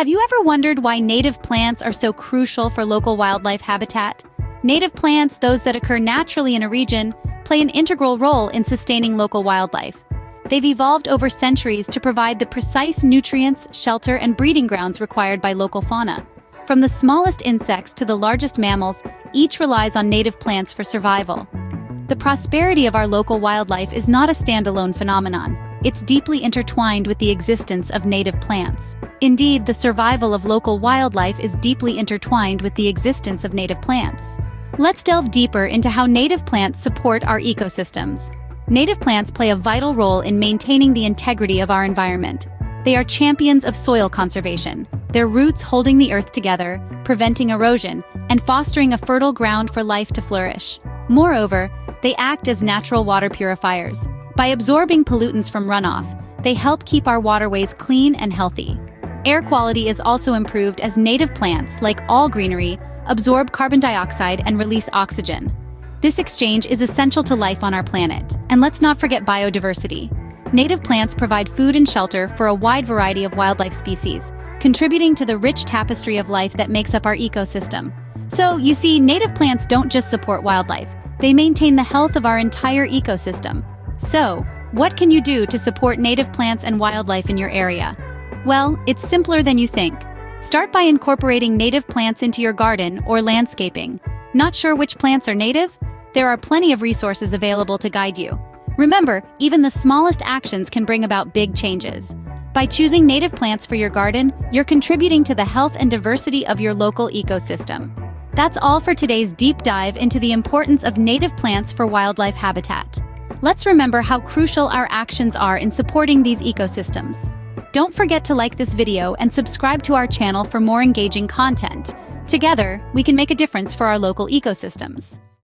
Have you ever wondered why native plants are so crucial for local wildlife habitat? Native plants, those that occur naturally in a region, play an integral role in sustaining local wildlife. They've evolved over centuries to provide the precise nutrients, shelter, and breeding grounds required by local fauna. From the smallest insects to the largest mammals, each relies on native plants for survival. The prosperity of our local wildlife is not a standalone phenomenon. It's deeply intertwined with the existence of native plants. Indeed, the survival of local wildlife is deeply intertwined with the existence of native plants. Let's delve deeper into how native plants support our ecosystems. Native plants play a vital role in maintaining the integrity of our environment. They are champions of soil conservation, their roots holding the earth together, preventing erosion, and fostering a fertile ground for life to flourish. Moreover, they act as natural water purifiers. By absorbing pollutants from runoff, they help keep our waterways clean and healthy. Air quality is also improved as native plants, like all greenery, absorb carbon dioxide and release oxygen. This exchange is essential to life on our planet. And let's not forget biodiversity. Native plants provide food and shelter for a wide variety of wildlife species, contributing to the rich tapestry of life that makes up our ecosystem. So, you see, native plants don't just support wildlife, they maintain the health of our entire ecosystem. So, what can you do to support native plants and wildlife in your area? Well, it's simpler than you think. Start by incorporating native plants into your garden or landscaping. Not sure which plants are native? There are plenty of resources available to guide you. Remember, even the smallest actions can bring about big changes. By choosing native plants for your garden, you're contributing to the health and diversity of your local ecosystem. That's all for today's deep dive into the importance of native plants for wildlife habitat. Let's remember how crucial our actions are in supporting these ecosystems. Don't forget to like this video and subscribe to our channel for more engaging content. Together, we can make a difference for our local ecosystems.